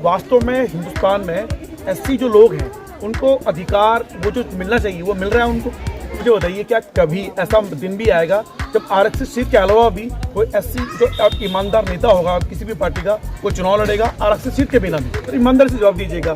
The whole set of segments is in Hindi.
वास्तव में हिंदुस्तान में एससी जो लोग हैं उनको अधिकार वो जो मिलना चाहिए वो मिल रहा है उनको। मुझे बताइए क्या कभी ऐसा दिन भी आएगा जब आरक्षित सीट के अलावा भी कोई एससी जो ईमानदार नेता होगा किसी भी पार्टी का वो चुनाव लड़ेगा आरक्षित सीट के बिना भी? तो ईमानदारी से जवाब दीजिएगा,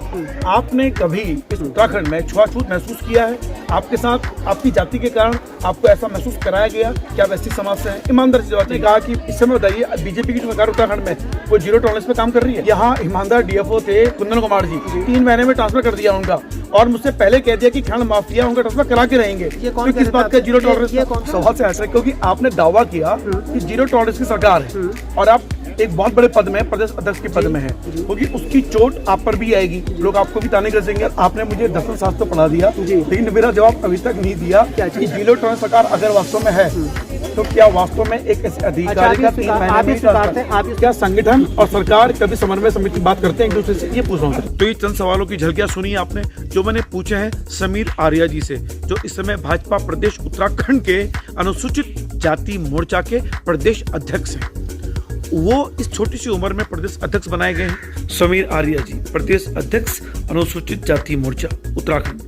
आपने कभी इस उत्तराखंड में छुआछूत महसूस किया है? आपके साथ आपकी जाति के कारण आपको ऐसा महसूस कराया गया कि आप एससी समाज से हैं? ईमानदारी से जवाब ने कहा कि इस समय बताइए बीजेपी की सरकार उत्तराखंड में वो जीरो टॉलरेंस पे काम कर रही है। यहाँ ईमानदार डीएफओ थे कुंदन कुमार जी, 3 महीने में ट्रांसफर कर दिया उनका और मुझसे पहले कह दिया कि खंड माफिया उनका ट्रांसफर करा के रहेंगे। तो किस बात का जीरो टॉलरेंस? सवाल से हट, क्योंकि आपने दावा किया कि जीरो टॉलरेंस की सरकार है और आप एक बहुत बड़े पद में प्रदेश अध्यक्ष के पद में है, क्योंकि उसकी चोट आप पर भी आएगी, लोग आपको भी ताने कसेंगे। आपने मुझे दर्शन शास्त्र पढ़ा दिया लेकिन मेरा जवाब अभी तक नहीं दिया कि जीरो टॉलरेंस सरकार अगर वास्तव में है तो क्या वास्तव में एक ऐसे अधिकारी का 3 महीने में क्या संगठन और सरकार कभी समन्वय समिति बात करते हैं एक दूसरे से? ये पूछ रहा हूँ। तो ये चंद सवालों की झलकियां सुनी आपने जो मैंने पूछे हैं समीर आर्या जी से, जो इस समय भाजपा प्रदेश उत्तराखंड के अनुसूचित जाति मोर्चा के प्रदेश अध्यक्ष हैं। वो इस छोटी सी उम्र में प्रदेश अध्यक्ष बनाए गए हैं। समीर आर्या जी, प्रदेश अध्यक्ष अनुसूचित जाति मोर्चा उत्तराखंड।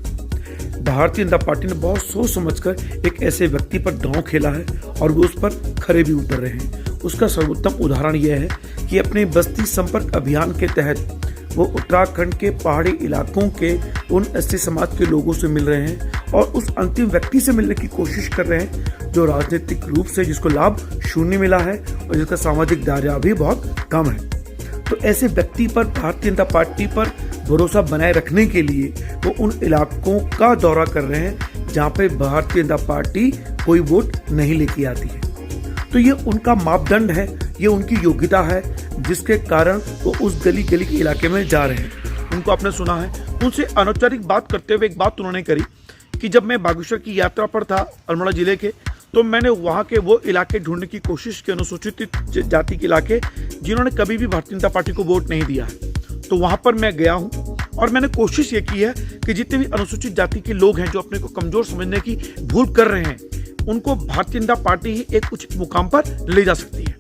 भारतीय जनता पार्टी ने बहुत सोच समझकर एक ऐसे व्यक्ति पर दांव खेला है और वो उस पर खरे भी उतर रहे हैं। उसका सर्वोत्तम उदाहरण यह है कि अपने बस्ती संपर्क अभियान के तहत वो उत्तराखंड के पहाड़ी इलाकों के उन एससी समाज के लोगों से मिल रहे हैं और उस अंतिम व्यक्ति से मिलने की कोशिश कर रहे हैं जो राजनीतिक रूप से जिसको लाभ शून्य मिला है और जिसका सामाजिक दायरा भी बहुत कम है। तो ऐसे व्यक्ति पर भारतीय जनता पार्टी पर भरोसा बनाए रखने के लिए वो उन इलाकों का दौरा कर रहे हैं जहाँ पे भारतीय जनता पार्टी कोई वोट नहीं लेके आती है। तो ये उनका मापदंड है, ये उनकी योग्यता है जिसके कारण वो उस गली गली के इलाके में जा रहे हैं। उनको आपने सुना है, उनसे अनौपचारिक बात करते हुए एक बात उन्होंने करी कि जब मैं बागेश्वर की यात्रा पर था अल्मोड़ा जिले के, तो मैंने वहाँ के वो इलाके ढूंढने की कोशिश की अनुसूचित जाति के इलाके जिन्होंने कभी भी भारतीय जनता पार्टी को वोट नहीं दिया है। तो वहाँ पर मैं गया हूँ और मैंने कोशिश ये की है कि जितने भी अनुसूचित जाति के लोग हैं जो अपने को कमजोर समझने की भूल कर रहे हैं उनको भारतीय जनता पार्टी ही एक उचित मुकाम पर ले जा सकती है।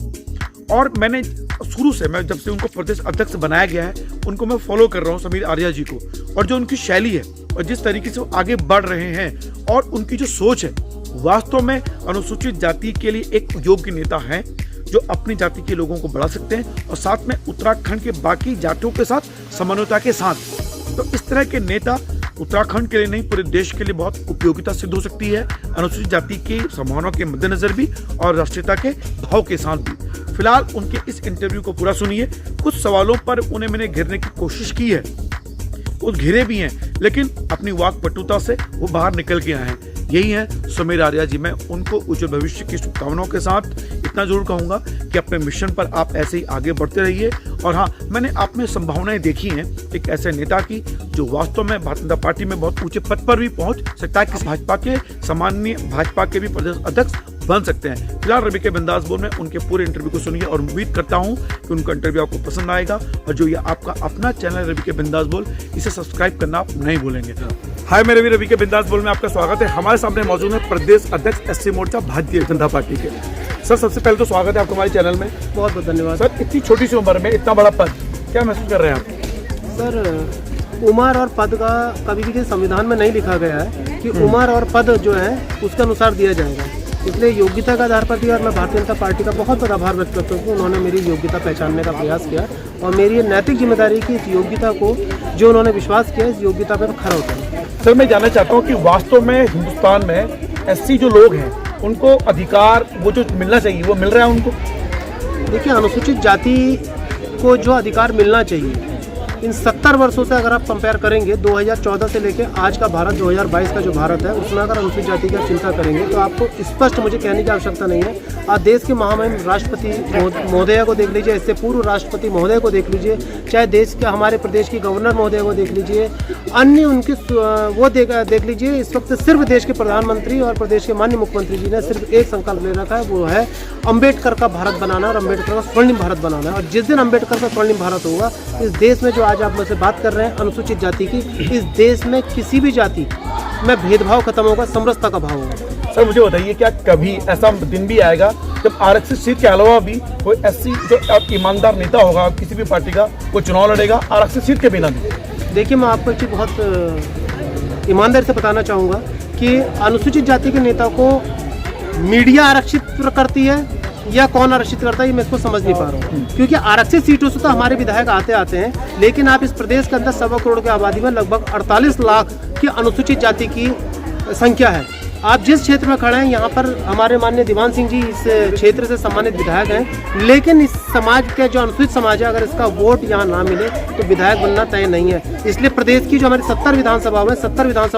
और मैंने शुरू से, मैं जब से उनको प्रदेश अध्यक्ष बनाया गया है उनको मैं फॉलो कर रहा हूँ समीर आर्या जी को, और जो उनकी शैली है और जिस तरीके से वो आगे बढ़ रहे हैं और उनकी जो सोच है वास्तव में अनुसूचित जाति के लिए एक योग्य नेता है जो अपनी जाति के लोगों को बढ़ा सकते हैं और साथ में उत्तराखंड के बाकी जातियों के साथ समन्वयता के साथ। तो इस तरह के नेता उत्तराखंड के लिए नहीं पूरे देश के लिए बहुत उपयोगिता सिद्ध हो सकती है, अनुसूचित जाति की संभावनाओं के मद्देनजर भी और राष्ट्रीयता के भाव के साथ भी। फिलहाल उनके इस इंटरव्यू को पूरा सुनिए। कुछ सवालों पर उन्हें मैंने घेरने की कोशिश की है, वो घिरे भी हैं लेकिन अपनी वाकपटुता से वो बाहर निकल के आए हैं। यही है समीर आर्या जी। मैं उनको उज्जवल भविष्य की शुभकामनाओं के साथ इतना जरूर कहूंगा कि अपने मिशन पर आप ऐसे ही आगे बढ़ते रहिए। और हाँ, मैंने आप में संभावनाएं देखी हैं एक ऐसे नेता की जो वास्तव में भारतीय जनता पार्टी में बहुत ऊंचे पद पर भी पहुंच सकता है, कि भाजपा के सामान्य भाजपा के भी प्रदेश अध्यक्ष बन सकते हैं। फिलहाल रवि के बिंदास बोल में उनके पूरे इंटरव्यू को सुनिए और उम्मीद करता हूं कि उनका इंटरव्यू आपको पसंद आएगा। और जो ये आपका अपना चैनल रवि के बिंदास बोल, इसे सब्सक्राइब करना आप नहीं भूलेंगे। हाय, मैं रवि के बिंदास बोल में आपका स्वागत है। हमारे सामने मौजूद है प्रदेश अध्यक्ष एससी मोर्चा भारतीय जनता पार्टी के। सर, सबसे पहले तो स्वागत है आपको हमारे चैनल में। बहुत बहुत धन्यवाद सर। इतनी छोटी सी उम्र में इतना बड़ा पद, क्या महसूस कर रहे हैं आप? सर, उम्र और पद का कभी भी संविधान में नहीं लिखा गया है कि उम्र और पद जो है उसके अनुसार दिया जाएगा, इसलिए योग्यता का आधार पर दिया। और मैं भारतीय जनता पार्टी का बहुत बड़ा आभार व्यक्त करता हूँ कि उन्होंने मेरी योग्यता पहचानने का प्रयास किया और मेरी नैतिक जिम्मेदारी की इस योग्यता को जो उन्होंने विश्वास किया इस योग्यता पर खरा उतरा। सर, मैं जानना चाहता हूँ कि वास्तव में हिंदुस्तान में एससी जो लोग हैं उनको अधिकार वो जो मिलना चाहिए वो मिल रहा है उनको? देखिए, अनुसूचित जाति को जो अधिकार मिलना चाहिए इन 70 वर्षों से अगर आप कंपेयर करेंगे 2014 से लेकर आज का भारत 2022 का जो भारत है उसमें अगर अनुसूचित जाति की चिंता करेंगे तो आपको स्पष्ट मुझे कहने की आवश्यकता नहीं है। आप देश के महामहिम राष्ट्रपति महोदया को देख लीजिए, इससे पूर्व राष्ट्रपति महोदय को देख लीजिए, चाहे देश के हमारे प्रदेश की गवर्नर महोदय को देख लीजिए, अन्य उनकी वो देख लीजिए। इस वक्त सिर्फ देश के प्रधानमंत्री और प्रदेश के माननीय मुख्यमंत्री जी ने सिर्फ एक संकल्प ले रखा है, वो है अम्बेडकर का भारत बनाना और अम्बेडकर का स्वर्णिम भारत बनाना। और जिस दिन अम्बेडकर का स्वर्णिम भारत होगा, इस देश में जो आज आप मुझसे बात कर रहे हैं अनुसूचित जाति की, इस देश में किसी भी जाति में भेदभाव खत्म होगा, समरसता का भाव होगा। सर, मुझे बताइए क्या कभी ऐसा दिन भी आएगा जब आरक्षित सीट के अलावा भी कोई एससी जो ईमानदार नेता होगा किसी भी पार्टी का, वो चुनाव लड़ेगा आरक्षित सीट के बिना भी। देखिए, मैं आपको एक चीज़ बहुत ईमानदारी से बताना चाहूँगा कि अनुसूचित जाति के नेता को मीडिया आरक्षित करती है या कौन आरक्षित करता है, ये मैं इसको समझ नहीं पा रहा हूँ। क्योंकि आरक्षित सीटों से तो हमारे विधायक आते हैं, लेकिन आप इस प्रदेश के अंदर 1.25 करोड़ की आबादी में लगभग 48 लाख की अनुसूचित जाति की संख्या है। आप जिस क्षेत्र में खड़े हैं, यहाँ पर हमारे माननीय दीवान सिंह जी इस क्षेत्र से सम्मानित विधायक हैं, लेकिन इस समाज के जो अनुसूचित समाज है, अगर इसका वोट यहाँ ना मिले तो विधायक बनना तय नहीं है। इसलिए प्रदेश की जो हमारी 70 विधानसभाओं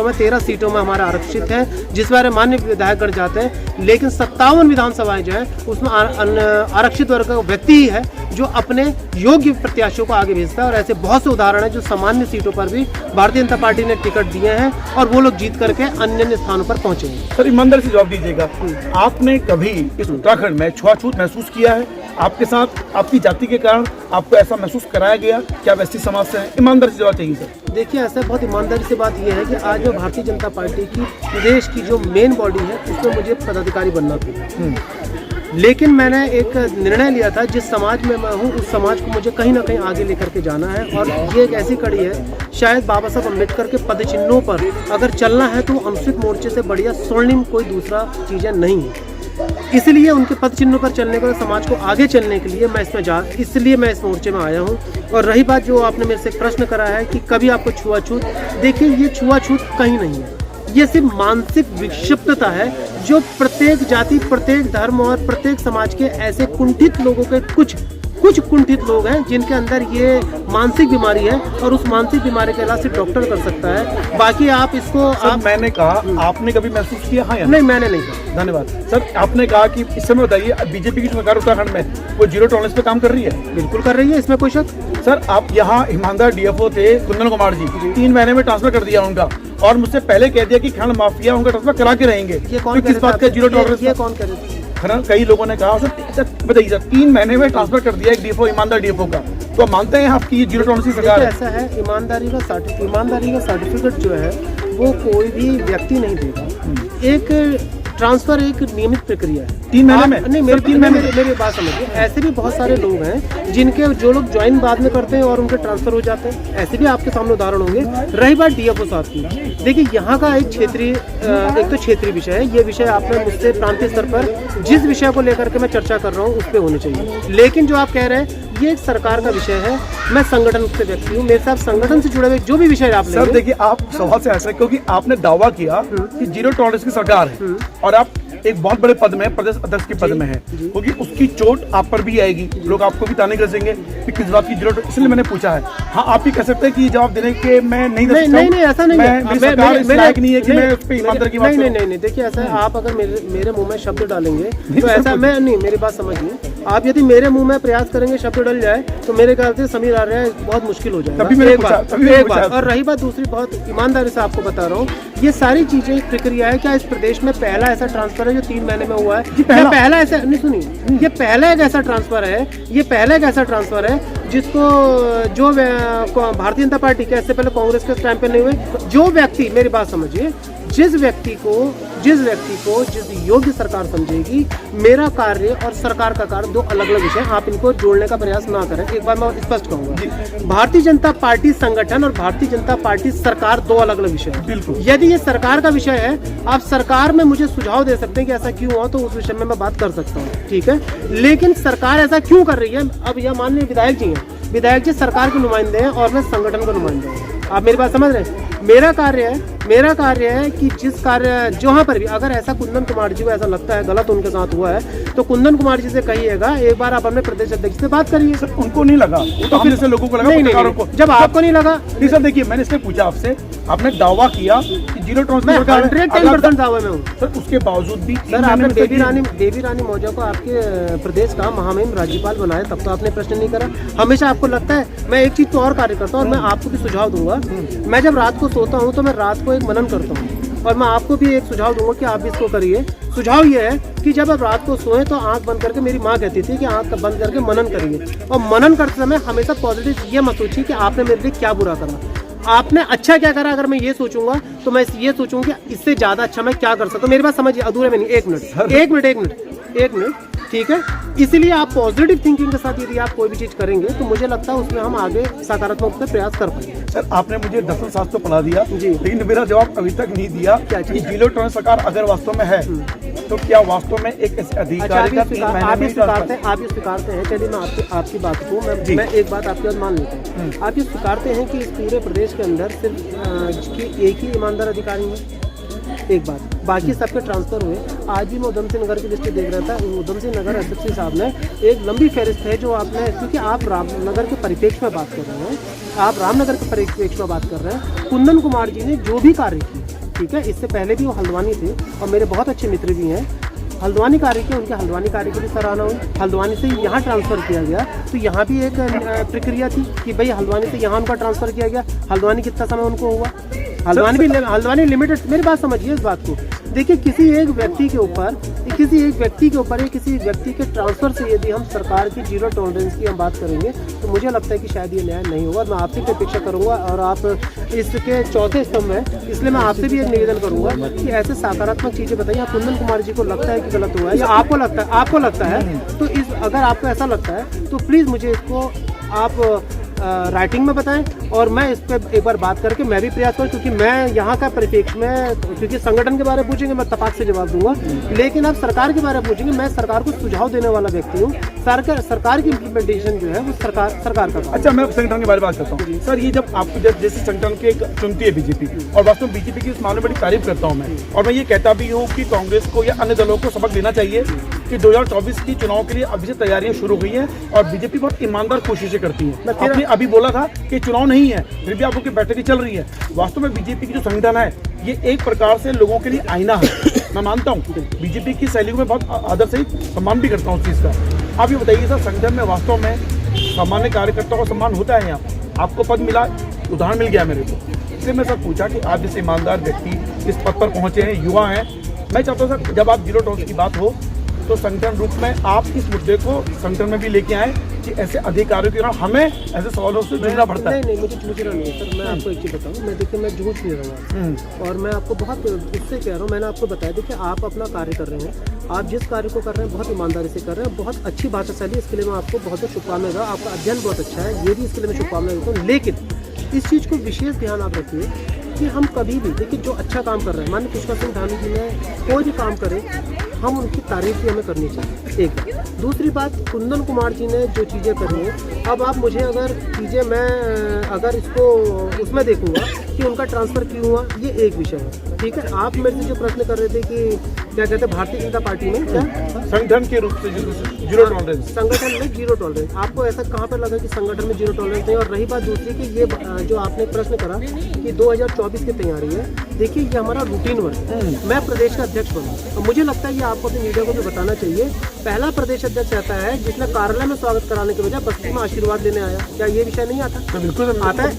में 13 सीटों में हमारे आरक्षित है, जिस बारे मान्य विधायकगण जाते हैं, लेकिन 57 विधानसभाएं जो है उसमें आरक्षित वर्ग का व्यक्ति ही है जो अपने योग्य प्रत्याशियों को आगे भेजता है। और ऐसे बहुत से उदाहरण हैं जो सामान्य सीटों पर भी भारतीय जनता पार्टी ने टिकट दिए हैं और वो लोग जीत करके अन्य स्थानों पर पहुंचे हैं। सर, ईमानदारी से जवाब दीजिएगा, आपने कभी इस उत्तराखंड में छुआछूत महसूस किया है? आपके साथ आपकी जाति के कारण आपको ऐसा महसूस कराया गया कि आप एससी समाज से हैं? ईमानदारी से जवाब चाहिए सर। देखिए, ऐसा बहुत ईमानदारी से बात यह है कि आज जो भारतीय जनता पार्टी की प्रदेश की जो मेन बॉडी है उसमें मुझे पदाधिकारी बनना था, लेकिन मैंने एक निर्णय लिया था, जिस समाज में मैं हूँ उस समाज को मुझे कहीं ना कहीं आगे लेकर के जाना है। और ये एक ऐसी कड़ी है, शायद बाबा साहब अम्बेडकर के पदचिन्हों पर अगर चलना है तो अनुसूचित मोर्चे से बढ़िया स्वर्णिम कोई दूसरा चीज़ें नहीं है। इसलिए उनके पद चिन्हों पर चलने का, समाज को आगे चलने के लिए इसलिए मैं इस मोर्चे में आया हूँ। और रही बात जो आपने मेरे से प्रश्न करा है कि कभी आपको छुआछूत, देखिए ये छुआछूत कहीं नहीं है, ये सिर्फ मानसिक विक्षिप्तता है जो प्रत्येक जाति, प्रत्येक धर्म और प्रत्येक समाज के ऐसे कुंठित लोगों के कुछ कुंठित लोग हैं जिनके अंदर ये मानसिक बीमारी है, और उस मानसिक बीमारी का इलाज सिर्फ डॉक्टर कर सकता है। बाकी आप इसको मैंने कहा, आपने कभी महसूस किया? हाँ या नहीं, मैंने नहीं कहा। धन्यवाद सर। आपने कहा कि इस समय बताइए, बीजेपी की सरकार उत्तराखंड में वो जीरो टॉलरेंस पे काम कर रही है? बिल्कुल कर रही है, इसमें कोई शक। सर, आप यहाँ ईमानदार डीएफओ थे कुंदन कुमार जी, 3 महीने में ट्रांसफर कर दिया उनका, और मुझसे पहले कह दिया कि खंड माफिया उनका ट्रांसफर करा के रहेंगे। ये कौन किस बात का जीरो टॉलरेंस? ये कौन कह रहे थे? कई लोगों ने कहा सर, बताइए सर, 3 महीने में ट्रांसफर कर दिया एक डीएफओ, ईमानदार डीएफओ का, तो आप मानते हैं आपकी ये जीरो टॉलरेंस की सरकार है? ऐसा है, ईमानदारी का सर्टिफिकेट जो है वो कोई भी व्यक्ति नहीं देगा। एक ट्रांसफर एक नियमित प्रक्रिया है। 3 महीने में? नहीं, मेरी बात समझिए, ऐसे भी बहुत सारे लोग हैं जिनके जो लोग ज्वाइन बाद में करते हैं और उनके ट्रांसफर हो जाते हैं, ऐसे भी आपके सामने उदाहरण होंगे। रही बात डीएफओ साहब की, देखिए यहाँ का एक तो क्षेत्रीय विषय है, ये विषय आपने मुझसे प्रांतीय स्तर पर जिस विषय को लेकर के मैं चर्चा कर रहा हूँ उस पर होनी चाहिए, लेकिन जो आप कह रहे हैं ये एक सरकार का विषय है। मैं संगठन से व्यक्ति हूँ, मेरे साथ संगठन से जुड़े हुए जो भी विषय आप सर, देखिए आप सवाल से ऐसा, क्योंकि आपने दावा किया कि जीरो टॉलरेंस की सरकार है और आप एक बहुत बड़े पद में, प्रदेश अध्यक्ष के पद में है, क्योंकि उसकी चोट आप पर भी आएगी, लोग आपको भी ताने कसेंगे कि किस बात की जरूरत, इसलिए मैंने पूछा है। हाँ, आप ही कह सकते हैं कि जवाब देने के मैं नहीं, ऐसा नहीं है, नहीं है कि मैं उस पर ईमानदारी की बात करूं। नहीं, देखिए ऐसा है, आप अगर मेरे मुंह में शब्द डालेंगे तो ऐसा मैं नहीं, मेरी बात समझिए, आप यदि मेरे मुंह में प्रयास करेंगे शब्द डल जाए तो मेरे ख्याल से समीर आर्य बहुत मुश्किल हो जाएगा। एक बात। और रही बात दूसरी, बहुत ईमानदारी से आपको बता रहा हूँ, ये सारी चीजें एक प्रक्रिया है। क्या इस प्रदेश में पहला ऐसा ट्रांसफर है जो 3 महीने में हुआ है? पहला ऐसा नहीं, सुनिए, ये पहला एक ऐसा ट्रांसफर है, जिसको जो भारतीय जनता पार्टी के, इससे पहले कांग्रेस के टाइम पे नहीं हुए, जो व्यक्ति, मेरी बात समझिए, जिस व्यक्ति को जिस योग्य सरकार समझेगी, मेरा कार्य और सरकार का कार्य 2 अलग-अलग विषय, आप इनको जोड़ने का प्रयास ना करें। एक बार मैं स्पष्ट कहूंगा, भारतीय जनता पार्टी संगठन और भारतीय जनता पार्टी सरकार 2 अलग-अलग विषय है। बिल्कुल। यदि ये सरकार का विषय है, आप सरकार में मुझे सुझाव दे सकते हैं कि ऐसा क्यों हुआ, तो उस विषय में मैं बात कर सकता हूँ, ठीक है। लेकिन सरकार ऐसा क्यों कर रही है, अब यह माननीय विधायक जी हैं, विधायक जी सरकार के नुमाइंदे हैं और मैं संगठन का नुमाइंदा हूँ। आप मेरी बात समझ रहे हैं? मेरा कार्य है कि जिस कार्य जहाँ पर भी अगर ऐसा कुंदन कुमार जी को ऐसा लगता है गलत उनके साथ हुआ है, तो कुंदन कुमार जी से कहिएगा, एक बार आप अपने प्रदेश अध्यक्ष से बात करिए। सर, उनको नहीं लगा, तो फिर से लोगों को लगा, पत्रकारों को। जब आपको नहीं लगा, नहीं सर, देखिए मैंने इसलिए पूछा आपसे, आपने दावा किया कि जीरो टॉलरेंस मैं 110% दावे में हूँ सर, उसके बावजूद भी सर आपने बेबी रानी मौर्य को आपके प्रदेश का महामहिम राज्यपाल बनाया, तब तो आपने प्रश्न नहीं करा। हमेशा आपको लगता है, मैं एक चीज तो और कार्य करता हूँ और मैं आपको भी सुझाव दूंगा, मैं जब रात को सोता हूँ तो मैं रात को एक मनन करता हूँ, और मैं आपको भी एक सुझाव दूंगा कि आप भी इसको करिए। सुझाव ये है कि जब आप रात को सोए तो आंख बंद करके, मेरी माँ कहती थी कि आंख बंद करके मनन करिए, और मनन करते समय हमेशा पॉजिटिव ये मत सोचिए कि आपने मेरे लिए क्या बुरा करा, आपने अच्छा क्या करा। अगर मैं ये सोचूंगा तो मैं ये सोचूंगा कि इससे ज्यादा अच्छा मैं क्या कर सकता हूँ। मेरी बात समझिए, अधूरे में नहीं, एक मिनट। ठीक है, इसीलिए आप पॉजिटिव थिंकिंग के साथ यदि आप कोई भी चीज़ करेंगे तो मुझे लगता है उसमें हम आगे सकारात्मक रूप से प्रयास कर पाएंगे। सर आपने मुझे दर्शनशास्त्र तो पढ़ा दिया जी। लेकिन मेरा जवाब अभी तक नहीं दिया क्या कि जीरो टॉलरेंस सरकार अगर वास्तव में है तो क्या वास्तव में एक ऐसे अच्छा, अधिकारी का 3 महीने में आप ये स्वीकारते हैं, चलिए मैं आपकी बात को मैं एक बात आपके बाद मान लेता हूँ। आप ये स्वीकारते हैं कि इस पूरे प्रदेश के अंदर सिर्फ एक ही ईमानदार अधिकारी है, एक बात, बाकी सबके ट्रांसफर हुए। आज भी मैं उधम सिंह नगर की लिस्ट देख रहा था, उधम सिंह नगर एसएसपी साहब ने एक लंबी फहरिस्त है जो आपने, क्योंकि आप रामनगर के परिप्रेक्ष्य में बात कर रहे हैं, आप रामनगर के परिप्रेक्ष्य में बात कर रहे हैं। कुंदन कुमार जी ने जो भी कार्य किया, ठीक है, इससे पहले भी वो हल्द्वानी थे और मेरे बहुत अच्छे मित्र भी हैं, हल्द्वानी कार्य किया, उनके हल्द्वानी कार्य की भी सराहना हुई। हल्द्वानी से यहाँ ट्रांसफ़र किया गया तो यहाँ भी एक प्रक्रिया थी कि भाई हल्द्वानी से यहाँ उनका ट्रांसफ़र किया गया। हल्द्वानी कितना समय उनको हुआ, हल्द्वानी लिमिटेड, मेरी बात समझिए इस बात को। देखिए किसी एक व्यक्ति के ऊपर या किसी व्यक्ति के ट्रांसफर से यदि हम सरकार की जीरो टॉलरेंस की हम बात करेंगे तो मुझे लगता है कि शायद ये न्याय नहीं होगा। मैं आपसे भी अपेक्षा करूंगा और आप इसके चौथे स्तंभ में, इसलिए मैं आपसे भी एक निवेदन करूंगा कि ऐसे सकारात्मक चीज़ें बताइए। आप कुंदन कुमार जी को लगता है कि गलत हुआ है या आपको लगता है तो अगर आपको ऐसा लगता है तो प्लीज़ मुझे इसको आप राइटिंग में बताएं और मैं इस पर एक बार बात करके मैं भी प्रयास करूँ, क्योंकि मैं यहाँ का परिप्रेक्ष्य में, क्योंकि संगठन के बारे में पूछेंगे मैं तपाक से जवाब दूंगा, लेकिन आप सरकार के बारे में पूछेंगे मैं सरकार को सुझाव देने वाला व्यक्ति हूँ। सरकार की इम्प्लीमेंटेशन जो है वो सरकार का। अच्छा, मैं संगठन के बारे में बात करता हूँ सर। ये जब आपको जैसे संगठन के चुनती है बीजेपी, और वास्तव में बीजेपी की इस मामले में बड़ी तारीफ करता हूँ मैं, और मैं ये कहता भी हूँ कि कांग्रेस को या अन्य दलों को सबक देना चाहिए कि 2024 की चुनाव के लिए अभी से तैयारियां शुरू हुई हैं और बीजेपी बहुत ईमानदार कोशिशें करती है। आपने अभी बोला था कि चुनाव नहीं है फिर भी आपको की बैठकें चल रही है। वास्तव में बीजेपी की जो संगठन है ये एक प्रकार से लोगों के लिए आईना है। मैं मानता हूँ बीजेपी की शैली को मैं बहुत आदर से सम्मान भी करता हूँ उस चीज़ का। आप ये बताइए सर, संगठन में वास्तव में सामान्य कार्यकर्ताओं का सम्मान होता है? यहाँ आपको पद मिला, उदाहरण मिल गया मेरे को, इसलिए मैं सर पूछा कि आप जैसे ईमानदार व्यक्ति इस पद पर पहुँचे हैं, युवा हैं, मैं चाहता हूँ सर जब आप जीरो टॉलरेंस की बात हो तो संगठन रूप में आप इस मुद्दे को संगठन में भी लेके आए कि ऐसे अधिकारियों के दौरान हमें ऐसे सवालों से जूझना पड़ता है। नहीं, मुझे जूझना नहीं है सर। मैं आपको एक चीज़ बताऊँ, मैं जूझ नहीं रहा हूँ और मैं आपको बहुत उससे कह रहा हूँ। मैंने आपको बताया, देखिए आप अपना कार्य कर रहे हैं, आप जिस कार्य को कर रहे हैं बहुत ईमानदारी से कर रहे हैं, बहुत अच्छी भाषा शैली, इसके लिए मैं आपको बहुत बहुत शुभकामनाएं दूंगा। आपका अध्ययन बहुत अच्छा है, ये भी इसके लिए मैं शुभकामनाएं देता हूँ। लेकिन इस चीज़ को विशेष ध्यान आप रखिए कि हम कभी भी, देखिए जो अच्छा काम कर रहे हैं, माननीय पुष्कर सिंह धामी जी ने कोई भी काम करे हम उनकी तारीफ भी हमें करनी चाहिए, एक बात। दूसरी बात, कुंदन कुमार जी ने जो चीज़ें करी हैं, अब आप मुझे अगर चीज़ें, मैं अगर इसको उसमें देखूंगा कि उनका ट्रांसफ़र क्यों हुआ, ये एक विषय है, ठीक है। आप मेरे से जो प्रश्न कर रहे थे कि क्या कहते हैं भारतीय जनता पार्टी में क्या संगठन के रूप से जीरो टॉलरेंस, संगठन में जीरो टॉलरेंस, आपको ऐसा कहाँ पर लगा कि संगठन में जीरो टॉलरेंस नहीं? और रही बात दूसरी कि ये जो आपने प्रश्न करा कि 2024 की तैयारी है, देखिए ये हमारा रूटीन वर्क है। मैं प्रदेश का अध्यक्ष बनूँ और मुझे लगता है ये आपको अपनी मीडिया को भी बताना चाहिए। पहला प्रदेश अध्यक्ष रहता है जिसने कार्यालय में स्वागत कराने के बजाय बस्ती में आशीर्वाद लेने आया, क्या ये विषय नहीं आता? तो बिल्कुल आता है।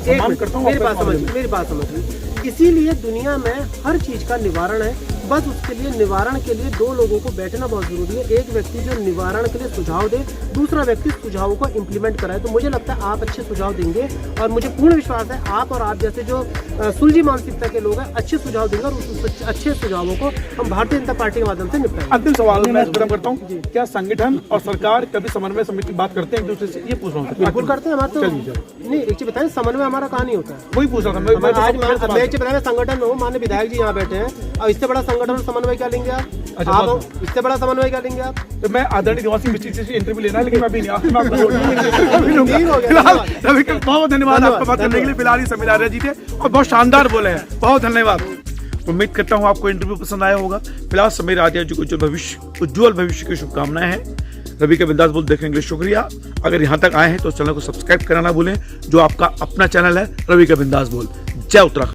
मेरी बात समझिए। इसीलिए दुनिया में हर चीज़ का निवारण है, बस उसके लिए निवारण के लिए दो लोगों को बैठना बहुत जरूरी है। एक व्यक्ति जो निवारण के लिए सुझाव दे, दूसरा व्यक्ति सुझावों को इम्प्लीमेंट कराए। तो मुझे लगता है आप अच्छे सुझाव देंगे और मुझे पूर्ण विश्वास है आप और आप जैसे जो सुलझी मानसिकता के लोग हैं अच्छे सुझाव देंगे और उस अच्छे सुझावों को हम भारतीय जनता पार्टी के माध्यम से निपटाएंगे। अंतिम सवाल मैं खत्म करता हूँ, क्या संगठन और सरकार कभी समन्वय समिति की बात करते हैं एक दूसरे से? ये पूछ रहा हूँ। बिल्कुल करते हैं हमारे तो। नहीं, एक चीज बताएं, समन्वय हमारा कहाँ नहीं होता है, वही पूछ रहा था मैं। बताया संगठन हो, माननीय विधायक जी यहाँ बैठे हैं और इससे बड़ा संगठन और समन्वय क्या लेंगे आप? इससे बड़ा समन्वय क्या लेंगे आप? तो मैं आदरणीय निवासी मिस्त्री से इंटरव्यू लेना है, लेकिन मैं अभी नहीं रवि का बहुत धन्यवाद आपका बात करने के लिए। फिलहाल समिला जी थे और बहुत शानदार बोले हैं, बहुत धन्यवाद। उम्मीद करता हूँ आपको इंटरव्यू पसंद आया होगा। फिलहाल समीर आर्या जी को उज्ज्वल भविष्य की शुभकामनाएं हैं। रवि का बिंदास बोल देखने के लिए शुक्रिया। अगर यहाँ तक आए हैं तो चैनल को सब्सक्राइब करना ना भूलें, जो आपका अपना चैनल है रवि का बिंदास बोल। जय उत्तराखंड।